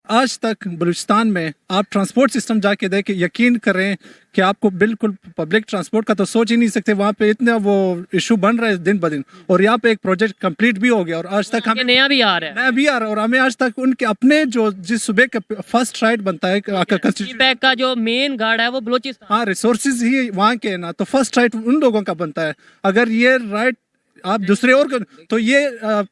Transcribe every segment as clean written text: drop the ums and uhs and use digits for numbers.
आज तक बलूचिस्तान में आप ट्रांसपोर्ट सिस्टम जाके देखें, यकीन करें कि आपको बिल्कुल पब्लिक ट्रांसपोर्ट का तो सोच ही नहीं सकते। वहाँ पे इतना वो इशू बन रहा है दिन ब दिन, और यहाँ पे एक प्रोजेक्ट कंप्लीट भी हो गया और आज तक हमें नया भी आ रहा है, नया भी आ रहा है, और हमें आज तक उनके अपने जो जिस सूबे का फर्स्ट राइट बनता है पैक का जो मेन गार्ड है वो बलोचिस्तान। हाँ, रिसोर्सेज ही वहाँ के है ना, तो फर्स्ट राइट उन लोगों का बनता है। अगर ये राइट आप दूसरे और तो ये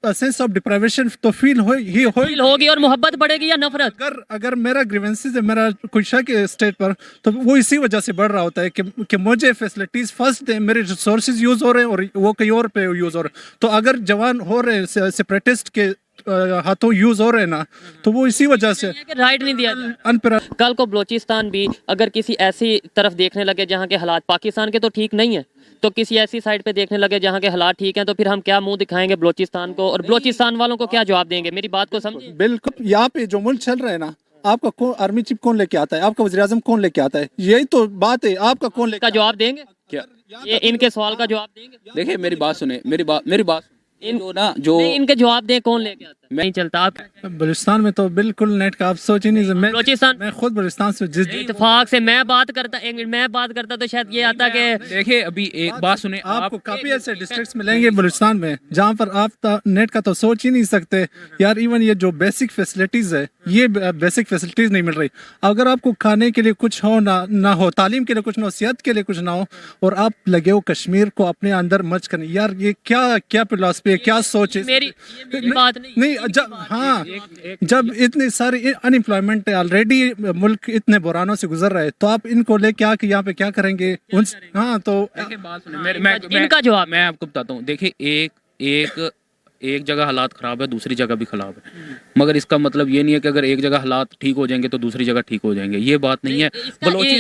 सेंस ऑफ डिप्राइवेशन तो फील होगी, और मोहब्बत बढ़ेगी या नफरत। अगर मेरा ग्रीवेंसेस है, मेरा कोई शक है स्टेट पर, तो वो इसी वजह से बढ़ रहा होता है कि मुझे फैसिलिटीज फर्स्ट दे, मेरे रिसोर्सेज यूज हो रहे हैं और वो कहीं और पे यूज हो रहे हैं। तो अगर जवान हो रहे हैं सेपरेटिस्ट के हाथों यूज हो रहे हैं ना, तो वो इसी वजह से राइट नहीं दिया। कल को बलोचिस्तान भी अगर किसी ऐसी तरफ देखने लगे जहाँ के हालात पाकिस्तान के तो ठीक नहीं है, तो किसी ऐसी साइड पे देखने लगे जहाँ के हालात ठीक हैं, तो फिर हम क्या मुंह दिखाएंगे बलोचिस्तान को, और बलोचिस्तान वालों को क्या जवाब देंगे? मेरी बात को समझिए। बिल्कुल, यहाँ पे जो मुल्क चल रहा है ना, आपका कौन आर्मी चीफ कौन लेके आता है, आपका वज़ीर आज़म कौन लेके आता है, यही तो बात है। आपका कौन लेके जवाब देंगे क्या? ये इनके सवाल का जवाब देंगे? देखिए मेरी बात सुने, मेरी बात जो इनके जवाब दे, कौन लेके आता है? नहीं चलता। आप बलूचिस्तान में तो बिल्कुल नेट का आप सोच ही नहीं। बलूचिस्तान मैं खुद बलूचिस्तान से जिस इत्तेफाक से मैं बात करता तो शायद ये आता कि देखिए अभी एक बात सुने, आपको काफी ऐसे डिस्ट्रिक्ट्स मिलेंगे बलूचिस्तान में जहाँ पर आप नेट का तो सोच ही नहीं सकते यार। इवन ये जो बेसिक फैसिलिटीज है, ये बेसिक फैसिलिटीज नहीं मिल रही। अगर आपको खाने के लिए कुछ हो ना हो, तालीम के लिए कुछ ना हो, सेहत के लिए कुछ ना हो, और आप लगे हो कश्मीर को अपने अंदर मर्ज करने, यार ये क्या फिलॉसफी है, क्या सोच है? मेरी बात नहीं। जब इतनी सारी अनएम्प्लॉयमेंट है, ऑलरेडी मुल्क इतने बुरानों से गुजर रहा है, तो आप इनको लेके आके यहाँ पे क्या करेंगे? हाँ, तो बात सुने, इनका जवाब मैं आपको बताता हूँ। देखिए एक जगह हालात खराब है, दूसरी जगह भी खराब है, मगर इसका मतलब ये नहीं है कि अगर एक जगह हालात ठीक हो जाएंगे तो दूसरी जगह ठीक हो जाएंगे। ये बात नहीं है।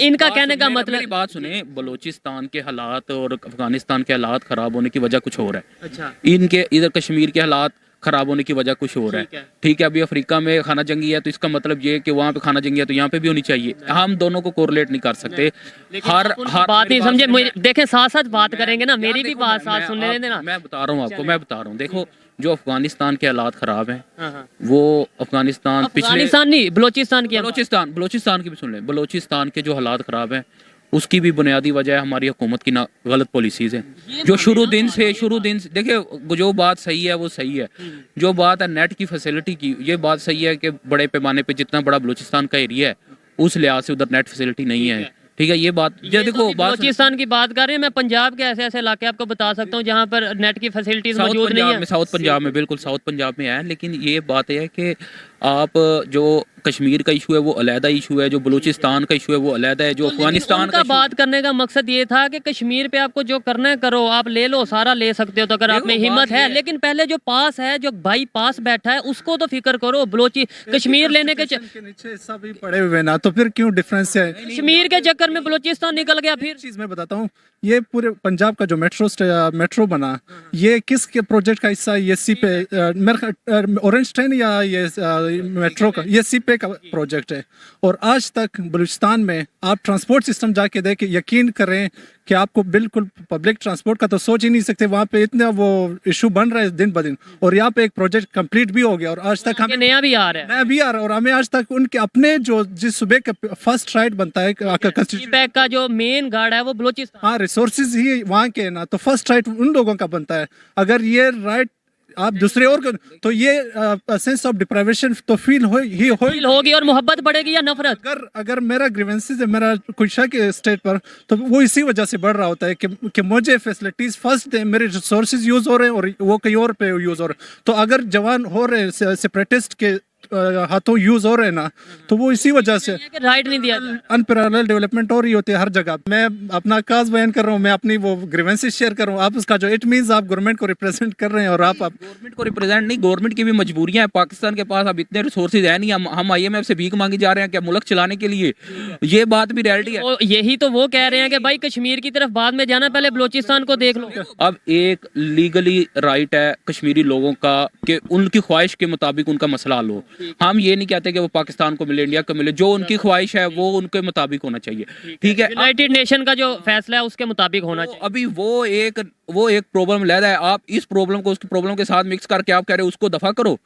इनका कहने का मतलब, मेरी बात सुने, बलूचिस्तान के हालात और अफगानिस्तान के हालात खराब होने की वजह कुछ और है। अच्छा, इनके इधर कश्मीर के हालात खराब होने की वजह कुछ और है। ठीक है, अभी अफ्रीका में खाना जंगी है, तो इसका मतलब ये कि वहाँ पे खाना जंगी है तो यहाँ पे भी होनी चाहिए। हम दोनों को कोरिलेट नहीं कर सकते। हर बात नहीं समझे। देखें, साथ साथ बात करेंगे ना, मेरी भी बात साथ सुनने देना। मैं बता रहा हूँ आपको, देखो जो अफगानिस्तान के हालात खराब हैं, वो अफगानिस्तान नहीं, बलोचिस्तान की भी सुन लें। बलोचिस्तान के जो हालात खराब हैं उसकी भी बुनियादी वजह हमारी हुकूमत की गलत पॉलिसीज हैं, जो शुरू दिन से देखिए जो बात सही है वो सही है। जो बात है नेट की फैसिलिटी की, ये बात सही है कि बड़े पैमाने पे जितना बड़ा बलूचिस्तान का एरिया है उस लिहाज से उधर नेट फैसिलिटी नहीं है। ठीक है, ये बात देखो, बलूचिस्तान की बात कर रहे हैं। मैं पंजाब के ऐसे इलाके आपको बता सकता हूँ जहाँ पर नेट की फैसिलिटीज मौजूद नहीं है। साउथ पंजाब में, बिल्कुल साउथ पंजाब में है। लेकिन ये बात है कि आप जो कश्मीर का इशू है वो अलहदा इशू है, जो बलूचिस्तान का इशू है वो अलहदा है, जो अफगानिस्तान का बात करने का मकसद ये था कि कश्मीर पे आपको जो करना है करो, आप ले लो, सारा ले सकते हो तो अगर आप में हिम्मत है। लेकिन पहले जो पास है, जो भाई पास बैठा है, उसको तो फिक्र करो। कश्मीर लेने के नीचे सभी पड़े हुए ना, तो फिर क्यों डिफरेंस है? कश्मीर के चक्कर में बलूचिस्तान निकल गया। फिर चीज मैं बताता हूँ, ये पूरे पंजाब का जो मेट्रो बना, ये किसके प्रोजेक्ट का हिस्सा है? ये सी पे ऑरेंज ट्रेन या ये मेट्रो का, ये सी पे का प्रोजेक्ट है। और आज तक बलूचिस्तान में आप ट्रांसपोर्ट सिस्टम जाके देखें, यकीन करें कि आपको बिल्कुल पब्लिक ट्रांसपोर्ट का तो सोच ही नहीं सकते। वहाँ पे इतना वो इशू बन रहा है दिन ब दिन, और यहाँ पे एक प्रोजेक्ट कंप्लीट भी हो गया और आज तक हमें नया भी आ रहा है, और हमें आज तक उनके अपने जो जिस सूबे का फर्स्ट राइट बनता है पैक का जो मेन गार्ड है वो बलूचिस्तान। हाँ, रिसोर्सेज ही वहाँ के है ना, तो फर्स्ट राइट उन लोगों का बनता है। अगर ये राइट आप दूसरे और तो ये सेंस ऑफ डिप्राइवेशन तो फील होगी, और मोहब्बत बढ़ेगी या नफरत। अगर मेरा ग्रीवेंसेस है, मेरा कोई शक है स्टेट पर, तो वो इसी वजह से बढ़ रहा होता है कि मुझे फैसिलिटीज फर्स्ट दे, मेरे रिसोर्सेज यूज हो रहे हैं और वो कहीं और पे यूज हो रहे हैं। तो अगर जवान हो रहे हैं सेपरेटिस्ट के हाथों यूज हो रहे हैं ना, तो वो इसी वजह से राइट नहीं दिया। अनपैरेलल डेवलपमेंट हो रही होती है हर जगह। मैं अपना काज बयान कर रहा हूँ, मैं अपनी वो ग्रीवेंसेस शेयर कर रहा हूँ। आप उसका जो इट मींस आप गवर्नमेंट को रिप्रेजेंट कर रहे हैं, और आप गवर्नमेंट को रिप्रेजेंट नहीं, गवर्नमेंट की भी मजबूरियां हैं। पाकिस्तान के पास अब इतने रिसोर्सेज है नहीं, हम IMF से भीख मांगी जा रहे हैं क्या मुल्क चलाने के लिए? ये बात भी रियलिटी है। यही तो वो कह रहे हैं कि भाई कश्मीर की तरफ बाद में जाना, पहले बलूचिस्तान को देख लो। अब एक लीगली राइट है कश्मीरी लोगों का कि उनकी ख्वाहिश के मुताबिक उनका मसला हल हो। हम ये नहीं कहते कि वो पाकिस्तान को मिले, इंडिया को मिले, जो उनकी ख्वाहिश है वो उनके मुताबिक होना चाहिए, ठीक है। यूनाइटेड नेशन का जो फैसला है उसके मुताबिक होना चाहिए। अभी वो एक प्रॉब्लम ले रहा है, आप इस प्रॉब्लम को उसकी प्रॉब्लम के साथ मिक्स करके आप कह रहे हो उसको दफा करो,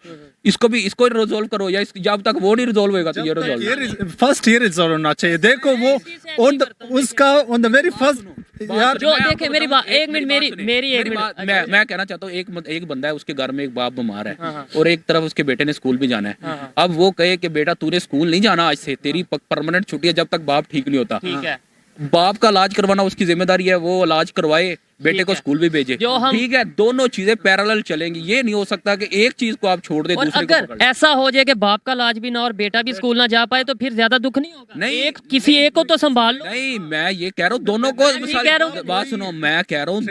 इसको रिजोल्व करो, या जब तक वो नहीं रिजोल्व होगा तो ये रिजोल्व फर्स्ट ये रिजॉल्व होना चाहिए। देखो वो उसका ऑन द वेरी फर्स्ट यार जो देखे मेरी बात, एक मिनट मेरी एक मिनट, मैं कहना चाहता हूँ, एक बंदा है, उसके घर में एक बाप बीमार है और एक तरफ उसके बेटे ने स्कूल भी जाना है। अब वो कहे कि बेटा तूने स्कूल नहीं जाना आज से, तेरी परमानेंट छुट्टी है, जब तक बाप ठीक नहीं होता। ठीक है, बाप का इलाज करवाना उसकी जिम्मेदारी है, वो इलाज करवाए, बेटे को स्कूल भी भेजे, ठीक है। दोनों चीजें पैरेलल चलेंगी, ये नहीं हो सकता कि एक चीज को आप छोड़ दे और दूसरे अगर को पकड़ ले। ऐसा हो जाए कि बाप का इलाज भी ना और बेटा भी स्कूल ना जा पाए तो फिर ज्यादा दुख नहीं होगा? नहीं, किसी एक को तो संभाल लो। नहीं, मैं ये कह रहा हूँ दोनों को, कह रहा हूँ। बात सुनो, मैं कह रहा हूँ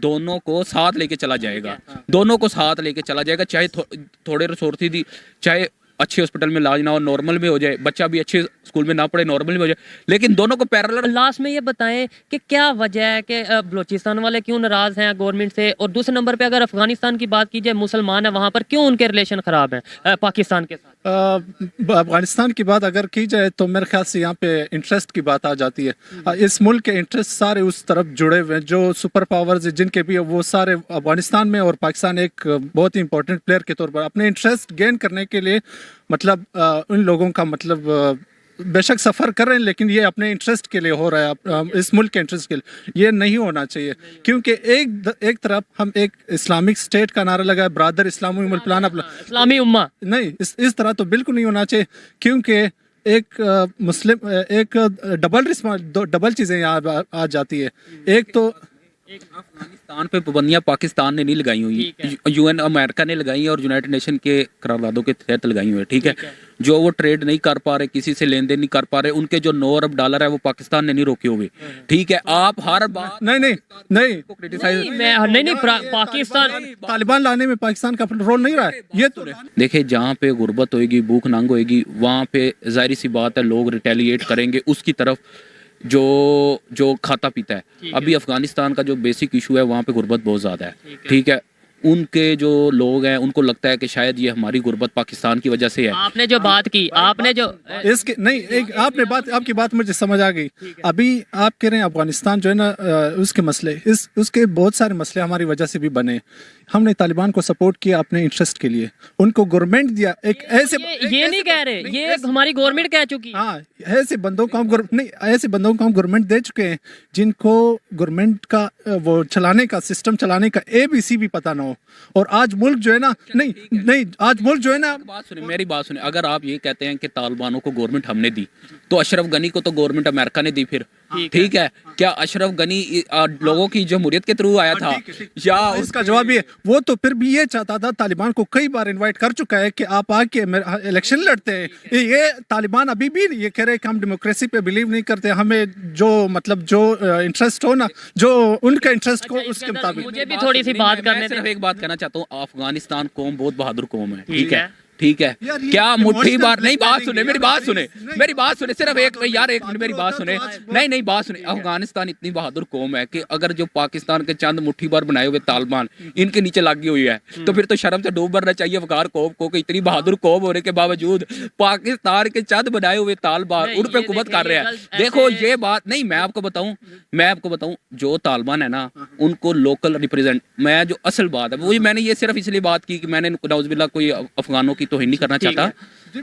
दोनों को साथ लेके चला जाएगा, दोनों को साथ लेके चला जाएगा, चाहे थोड़े रिसोर्स दी, चाहे अच्छे हॉस्पिटल में इलाज ना हो, नॉर्मल में हो जाए, बच्चा भी अच्छे स्कूल में ना पढ़े, नॉर्मल में हो जाए, लेकिन दोनों को पैरेलल। लास्ट में ये बताएं कि क्या वजह है कि बलूचिस्तान वाले क्यों नाराज हैं गवर्नमेंट से, और दूसरे नंबर पे अगर अफगानिस्तान की बात की जाए, मुसलमान है वहां पर, क्यों उनके रिलेशन खराब हैं पाकिस्तान के साथ? अफगानिस्तान की बात अगर की जाए तो मेरे ख्याल से यहाँ पे इंटरेस्ट की बात आ जाती है। इस मुल्क के इंटरेस्ट सारे उस तरफ जुड़े हुए हैं, जो सुपर पावर्स जिनके भी वो सारे अफगानिस्तान में, और पाकिस्तान एक बहुत ही इंपॉर्टेंट प्लेयर के तौर पर अपने इंटरेस्ट गेन करने के लिए मतलब उन लोगों का मतलब बेशक सफ़र कर रहे हैं, लेकिन ये अपने इंटरेस्ट के लिए हो रहा है, इस मुल्क के इंटरेस्ट के लिए। ये नहीं होना चाहिए, क्योंकि एक तरफ हम एक इस्लामिक स्टेट का नारा लगाए, ब्रादर इस्लामी मुल्क इस्लामी उम्मा, नहीं, इस तरह तो बिल्कुल नहीं होना चाहिए, क्योंकि एक मुस्लिम एक डबल चीज़ें यहाँ आ जाती है। एक तो अफगानिस्तान पे पाबंदियां पाकिस्तान ने नहीं लगाई हुई, यूएन अमेरिका ने लगाई और यूनाइटेड नेशन के करारदादों के तहत लगाई हुई है, ठीक है। जो वो ट्रेड नहीं कर पा रहे, किसी से लेन देन नहीं कर पा रहे, उनके जो 9 अरब डॉलर है वो पाकिस्तान ने नहीं रोके हुए, ठीक है। आप हर बात नहीं क्रिटिसाइज नहीं पाकिस्तान तालिबान लाने में पाकिस्तान का रोल नहीं रहा है, ये तो देखिए, जहाँ पे गुर्बत होएगी, भूख नंग होएगी, वहाँ पे जाहिर सी बात है लोग रिटेलिएट करेंगे उसकी तरफ जो खाता पीता है। अभी अफगानिस्तान का जो बेसिक इशू है वहाँ पे गुर्बत बहुत ज़्यादा है, ठीक है। उनके जो लोग हैं उनको लगता है कि शायद ये हमारी गुर्बत पाकिस्तान की वजह से है। आपने जो बात की, आपने जो इसके नहीं, आपकी बात मुझे समझ आ गई। अभी आप कह रहे हैं अफगानिस्तान जो है ना, उसके मसले, उसके बहुत सारे मसले हमारी वजह से भी बने। हमने तालिबान को सपोर्ट किया अपने इंटरेस्ट के लिए, उनको गवर्नमेंट दिया एक ऐसे, ये नहीं कह रहे, ये हमारी गवर्नमेंट कह चुकी है। हाँ, ऐसे बंदों को हम गवर्नमेंट दे चुके हैं जिनको गवर्नमेंट का वो चलाने का, सिस्टम चलाने का ABC भी पता ना हो। और आज मुल्क जो है ना, नहीं आज मुल्क जो है ना, मेरी बात सुने, अगर आप ये कहते हैं कि तालिबानों को गवर्नमेंट हमने दी, तो अशरफ गनी को तो गवर्नमेंट अमेरिका ने दी फिर, ठीक है। क्या अशरफ गनी लोगों की जमहूरियत के थ्रू आया था, या उसका जवाब ये, वो तो फिर भी ये चाहता था, तालिबान को कई बार इनवाइट कर चुका है कि आप आके इलेक्शन लड़ते हैं। ये तालिबान अभी भी ये कह रहे हैं कि हम डेमोक्रेसी पे बिलीव नहीं करते, हमें जो मतलब जो इंटरेस्ट हो ना, जो उनका इंटरेस्ट को उसके मुताबिक। मुझे भी थोड़ी सी बात करने, सिर्फ एक बात कहना चाहता हूँ, अफगानिस्तान कौम बहुत बहादुर कौम है, ठीक है, ठीक है। क्या मुट्ठी बार नहीं, बात सुने, मेरी बात सुने, सिर्फ एक मिनट मेरी बात सुने, नहीं बात सुने। अफगानिस्तान इतनी बहादुर कौम है कि अगर जो पाकिस्तान के चंद मुट्ठी बार बनाए हुए तालिबान इनके नीचे लगी हुई है, तो फिर तो शर्म से डूब मरना चाहिए अफगान कौम को कि इतनी बहादुर कौम होने के बावजूद पाकिस्तान के चंद बनाए हुए तालिबान उन पे हुकूमत कर रहे हैं। देखो ये बात नहीं, मैं आपको बताऊं जो तालिबान है ना, उनको लोकल रिप्रेजेंट, मैं जो असल बात है वही, मैंने ये सिर्फ इसलिए बात की कि मैंने नाउज़ुबिल्लाह कोई अफगानों की तौहीन नहीं करना चाहता,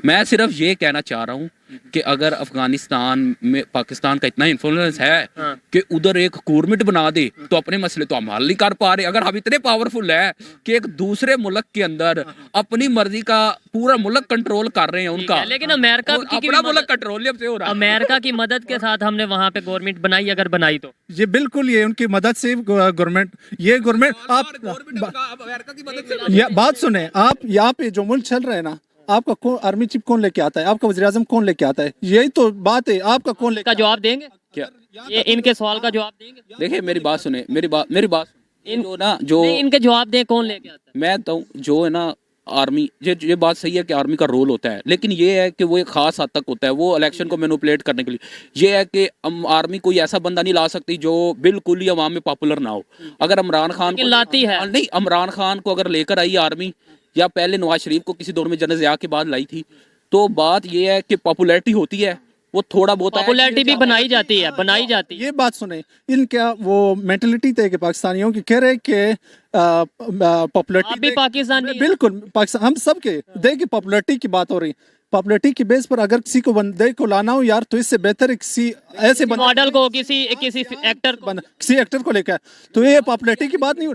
मैं सिर्फ ये कहना चाह रहा हूँ कि अगर अफगानिस्तान में पाकिस्तान का इतना इन्फ्लुएंस है कि उधर एक गवर्नमेंट बना दे, तो अपने मसले तो हम हल नहीं कर पा रहे। अगर हम इतने पावरफुल है कि एक दूसरे मुल्क के अंदर अपनी मर्जी का पूरा मुल्क कंट्रोल कर रहे हैं उनका, लेकिन अमेरिका अपना मुल्क कंट्रोल से हो रहा है। अमेरिका की मदद के साथ हमने वहाँ पे गवर्नमेंट बनाई, अगर बनाई तो ये बिल्कुल, ये उनकी मदद से गवर्नमेंट, ये गवर्नमेंट आप बात सुने, आप यहाँ पे जो मुल्क चल रहा है ना, आपका कौन आर्मी चीफ कौन लेके आता है, आपका वज़ीर आज़म कौन लेके आता है, यही तो बात है। आपका कौन लेके, का जवाब देंगे क्या ये इनके सवाल का जवाब देंगे? देखिए मेरी बात सुने, मेरी बात जो ना, जो इनके जवाब दें, कौन लेके आता है? मैं तो जो है ना, आर्मी, ये बात सही है कि आर्मी का रोल होता है, लेकिन ये है कि वो एक खास हद तक होता है, वो इलेक्शन को मैनिपुलेट करने के लिए। ये है कि आर्मी कोई ऐसा बंदा नहीं ला सकती जो बिल्कुल ही अवाम में पॉपुलर ना हो। अगर इमरान खान को लाती है, नहीं, इमरान खान को अगर लेकर आई आर्मी, या पहले नवाज शरीफ को किसी दौर में जनरल ज़िया के बाद लाई थी। तो बात ये है कि पॉपुलैरिटी होती है, वो थोड़ा बहुत पॉपुलैरिटी भी बनाई जाती है, बनाई जाती है। ये बात सुने, इनका वो मेंटलिटी थे कि पाकिस्तानियों की कह रहे कि पॉपुलैरिटी आप भी पाकिस्तानी हैं। बिल्कुल पाकिस्तान हम सब के देखिए पॉपुलैरिटी की बात हो रही, पॉपुलैरिटी की बेस पर अगर किसी को बंदे को लाना हो यार, तो इससे बेहतर है किसी ऐसे मॉडल को, किसी एक्टर को, किसी एक्टर को लेकर, तो ये पॉपुलैरिटी की बात नहीं।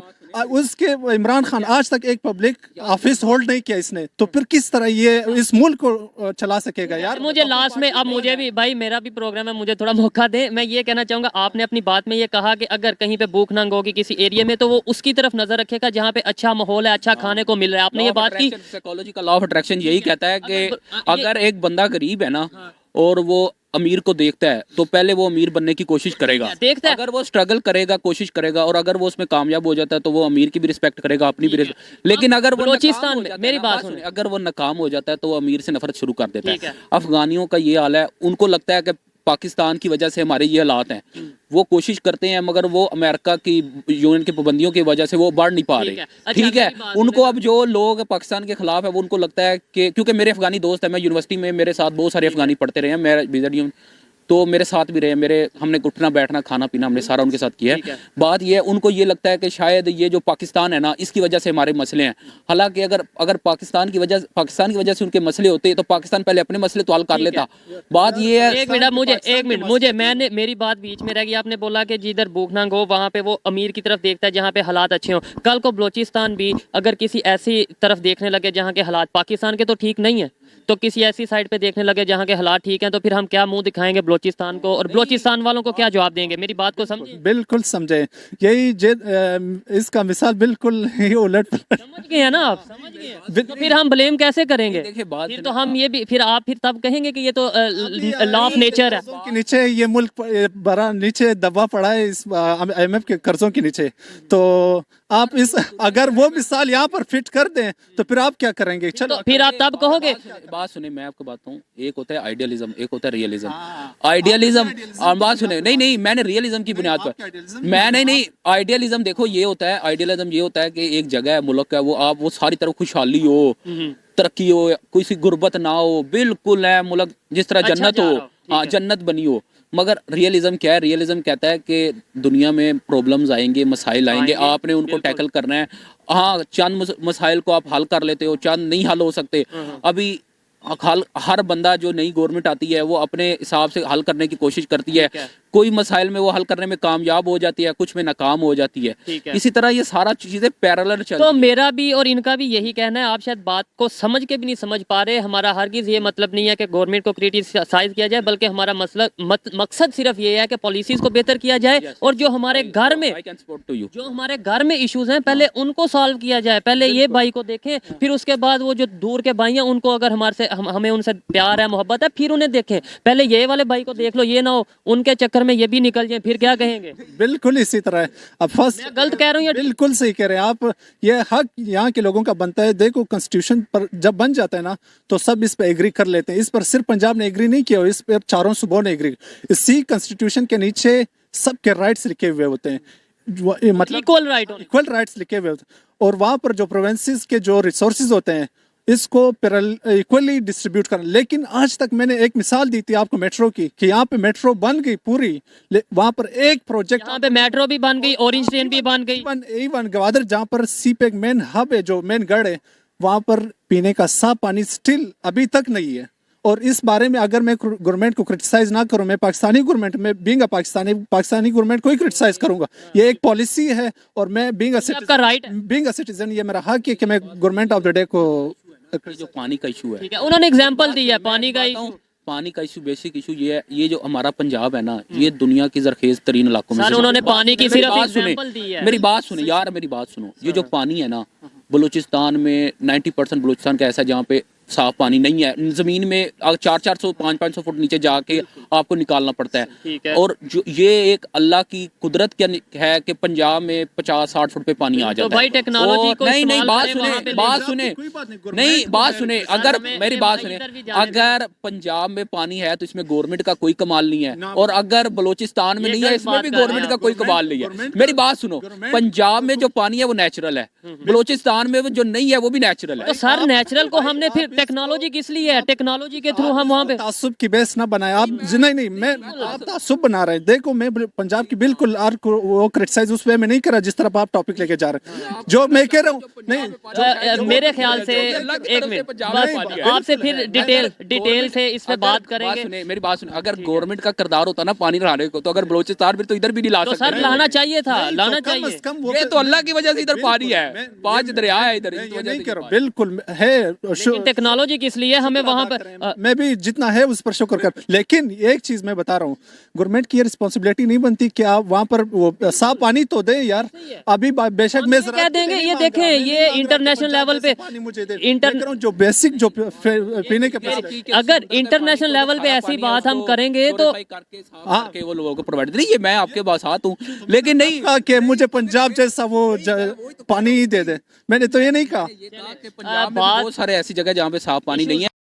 उसके इमरान खान आज तक एक पब्लिक ऑफिस होल्ड नहीं किया इसने, तो फिर किस तरह ये इस मुल्क को चला सकेगा यार। मुझे लास्ट में, अब मुझे भी भाई, मेरा भी प्रोग्राम है, मुझे थोड़ा मौका दे। मैं ये कहना चाहूंगा, आपने अपनी बात में ये कहा कि अगर कहीं पे भूख नंग होगी किसी एरिया में, तो वो उसकी तरफ नजर रखेगा जहाँ पे अच्छा माहौल है, अच्छा खाने को मिल रहा है। आपने ये बात की। साइकोलॉजी का लॉ ऑफ अट्रैक्शन यही कहता है कि अगर एक बंदा गरीब है ना और वो अमीर को देखता है, तो पहले वो अमीर बनने की कोशिश करेगा, देखता है। अगर वो स्ट्रगल करेगा, कोशिश करेगा, और अगर वो उसमें कामयाब हो जाता है, तो वो अमीर की भी रिस्पेक्ट करेगा, अपनी भी रिस्पेक्ट। लेकिन अगर वो बलूचिस्तान में, मेरी बात सुनिए, अगर वो नाकाम हो जाता है, तो वो अमीर से नफरत शुरू कर देता ठीक है। है। अफगानियों का ये हाल है, उनको लगता है कि पाकिस्तान की वजह से हमारे ये हालात हैं, वो कोशिश करते हैं, मगर वो अमेरिका की यूएन की पाबंदियों की वजह से वो बढ़ नहीं पा रहे। ठीक है, उनको अब जो लोग पाकिस्तान के खिलाफ है, वो उनको लगता है कि, क्योंकि मेरे अफगानी दोस्त है, मैं यूनिवर्सिटी में मेरे साथ बहुत सारे अफगानी पढ़ते रहे हैं, मैं बीजेडी तो मेरे साथ भी रहे, मेरे हमने उठना बैठना खाना पीना हमने सारा उनके साथ किया है। बात ये है, उनको ये लगता है कि शायद ये जो पाकिस्तान है ना, इसकी वजह से हमारे मसले हैं। हालांकि अगर पाकिस्तान की वजह से उनके मसले होते, तो पाकिस्तान पहले अपने मसले तो हल कर लेता। बात ये है, एक मिनट मुझे मैंने मेरी बात बीच में रह गई। आपने बोला कि जिधर भूख नंग हो वहाँ पे वो अमीर की तरफ देखता है जहाँ पे हालात अच्छे हो। कल को बलोचिस्तान भी अगर किसी ऐसी तरफ देखने लगे जहाँ के हालात पाकिस्तान के तो ठीक नहीं है, तो किसी ऐसी साइड पे देखने लगे जहाँ के हालात ठीक हैं, तो फिर हम क्या मुंह दिखाएंगे बलोचिस्तान को, और बलोचिस्तान वालों को क्या जवाब देंगे? मेरी बात को समझे। बिल्कुल समझे, यही इसका मिसाल बिल्कुल ही उलट समझ गए हैं ना आप? समझ गए। तो फिर हम ब्लेम कैसे करेंगे? देखिए बात फिर तो हम ये भी, फिर आप फिर तब कहेंगे कि ये तो लॉ ऑफ नेचर है। के नीचे ये मुल्क बड़ा नीचे दबा पड़ा है इस IMF के कर्जों के नीचे। तो आप इस अगर वो मिसाल यहाँ पर फिट कर दें, तो फिर आप क्या करेंगे? चलो तो फिर आप तब कहोगे। बात सुने, मैं आपको बात हूँ, एक होता है आइडियलिज्म, एक होता है रियलिज्म। आइडियलिज्म और बात सुने, नहीं मैंने रियलिज्म की बुनियाद पर, मैं नहीं आइडियलिज्म देखो ये होता है, आइडियलिज्म ये होता है कि एक जगह है, मुल्क है, वो सारी तरफ खुशहाली हो, तरक्की हो, कोई गुर्बत ना हो, बिल्कुल है मुल्क जिस तरह जन्नत हो, हाँ जन्नत बनी हो। मगर रियलिज्म क्या है? रियलिज्म कहता है कि दुनिया में प्रॉब्लम्स आएंगे, मसाइल आएंगे, आपने उनको टैकल करना है। हाँ, चंद मसाइल को आप हल कर लेते हो, चंद नहीं हल हो सकते। अभी हर बंदा जो नई गवर्नमेंट आती है, वो अपने हिसाब से हल करने की कोशिश करती है। कोई मसाइल में वो हल करने में कामयाब हो जाती है, कुछ में नाकाम हो जाती है। इसी तरह ये सारा चीजें पैरेलल चल रही है। तो मेरा भी और इनका भी यही कहना है, आप शायद बात को समझ के भी नहीं समझ पा रहे। हमारा हरगिज ये मतलब नहीं है कि गवर्नमेंट को क्रिटिसाइज किया जाए, बल्कि हमारा मकसद सिर्फ ये है कि पॉलिसीज को बेहतर किया जाए, और जो हमारे घर में इश्यूज हैं, पहले उनको सॉल्व किया जाए। पहले ये भाई को देखें, फिर उसके बाद वो जो दूर के भाई हैं, उनको अगर हमें उनसे प्यार है, मोहब्बत है, फिर उन्हें देखें। पहले ये वाले भाई को देख लो, ये ना हो उनके चक्कर में ये भी निकल जाए, फिर क्या कहेंगे? बिल्कुल इसी तरह है। अब फर्स्ट गलत कह रहा हूँ या बिल्कुल सही कह रहे हैं आप। ये हक यहाँ के लोगों का बनता है। देखो कॉन्स्टिट्यूशन पर जब बन जाता है ना, तो सब इस पे एग्री कर लेते हैं। इस पर सिर्फ पंजाब ने एग्री नहीं किया, इस पर चारों सूबों ने एग्री। इसी कॉन्स्टिट्यूशन के नीचे सबके राइट्स लिखे हुए होते हैं, मतलब इक्वल राइट्स लिखे हुए होते हैं। और वहां पर जो प्रोविंसेस के जो रिसोर्सेज होते हैं, इसको इक्वली डिस्ट्रीब्यूट करना। लेकिन आज तक मैंने एक मिसाल दी थी आपको मेट्रो की, कि यहाँ पे मेट्रो बन गई पूरी, वहां पर एक प्रोजेक्ट, यहाँ पे मेट्रो भी बन गई, ऑरेंज ट्रेन भी बन गई, इवन गवादर जहाँ पर सीपेक मेन हब है, जो मेन गढ़ है, वहां पर पीने का साफ पानी स्टिल अभी तक नहीं है। और इस बारे में अगर मैं गवर्नमेंट को क्रिटिसाइज ना करूं, मैं पाकिस्तानी गवर्नमेंट में बीइंग अ पाकिस्तानी गवर्नमेंट को ही क्रिटिसाइज करूंगा। ये एक पॉलिसी है, और मैं बीइंग अ सिटीजन ये मेरा हक है कि मैं गवर्नमेंट ऑफ द डे को। जो पानी का इशू है, उन्होंने एग्जाम्पल दिया पानी का इशू, बेसिक इशू ये है, ये जो हमारा पंजाब है ना, ये दुनिया की जरखेज तरीन इलाकों में। उन्होंने पानी की सिर्फ एग्जाम्पल दी है। मेरी बात सुनो, ये जो पानी है ना, बलूचिस्तान में 90% बलूचिस्तान का ऐसा जहाँ पे साफ पानी नहीं है। जमीन में 400-400 500-500 फुट नीचे जाके आपको निकालना पड़ता ठीक है। है। और जो ये एक अल्लाह की कुदरत क्या है कि पंजाब में 50-60 फुट पे पानी आ तो जाता है। भाई टेक्नोलॉजी और को नहीं नहीं, इस्तेमाल बात करें, वहाँ पे सुने ले बात जाओ। सुने कोई बात नहीं, नहीं गवर्नमेंट बात सुने, अगर हमें- मेरी बात सुने, इधर भी जाने अगर पंजाब में पानी है तो इसमें गवर्नमेंट का कोई कमाल नहीं है, और अगर बलोचिस्तान में ये नहीं है गलत इसमें बात भी कर रहे हैं गवर्नमेंट का आप। कोई कमाल नहीं है। मेरी बात सुनो, पंजाब में जो पानी है वो नेचुरल है, बलोचिस्तान में वो जो नहीं है वो भी नेचुरल तो है। सर नेचुरल को हमने फिर टेक्नोलॉजी किस लिए है, टेक्नोलॉजी के थ्रू हम वहाँ पे तासुब की बेस ना बनाए आप। नहीं नहीं, मैं आप तासुब बना रहे हैं। देखो मैं पंजाब की बिल्कुल वो क्रिटिसाइज उस वे में नहीं कर रहा जिस तरफ आप टॉपिक लेके जा रहे हैं। जो मैं कह रहा हूँ नहीं, मेरे ख्याल से अल्लाह की एक तरफ से मिनट पंजाब में पानी बस है। आपसे फिर डिटेल से इस पे बात करेंगे। सुने, मेरी बात सुने, अगर गवर्नमेंट का किरदार होता ना पानी लाने को, तो अगर बलोचिस्तान में तो इधर भी नहीं ला तो सकते। सर लाना चाहिए था, लाना तो कम चाहिए। से कम वो ये तो अल्लाह की वजह से इधर पानी है, मैं- 5 दरिया है इधर, मैं इस ये वजह नहीं से कर ये रहा, पानी। बिल्कुल है। लेकिन टेक्नोलॉजी किस लिए हमें वहाँ पर मैं भी जितना है उस पर शुक्र कर, लेकिन एक चीज मैं बता रहा हूँ, गवर्नमेंट की ये रिस्पॉन्सिबिलिटी नहीं बनती कि आप वहाँ पर वो साफ पानी तो दे यार। अभी बेशक हम मैं ये कह देंगे, ये देखें, ये इंटरनेशनल लेवल पे जो बेसिक जो पीने के पास अगर इंटरनेशनल लेवल पे ऐसी बात हम करेंगे तो करके वो लोगों को प्रोवाइड नहीं, ये मैं आपके पास आता हूँ, लेकिन नहीं कहा कि मुझे पंजाब जैसा वो पानी ही दे दे, मैंने तो ये नहीं कहा। पंजाब में बहुत सारे ऐसी जगह जहाँ पे साफ पानी नहीं है।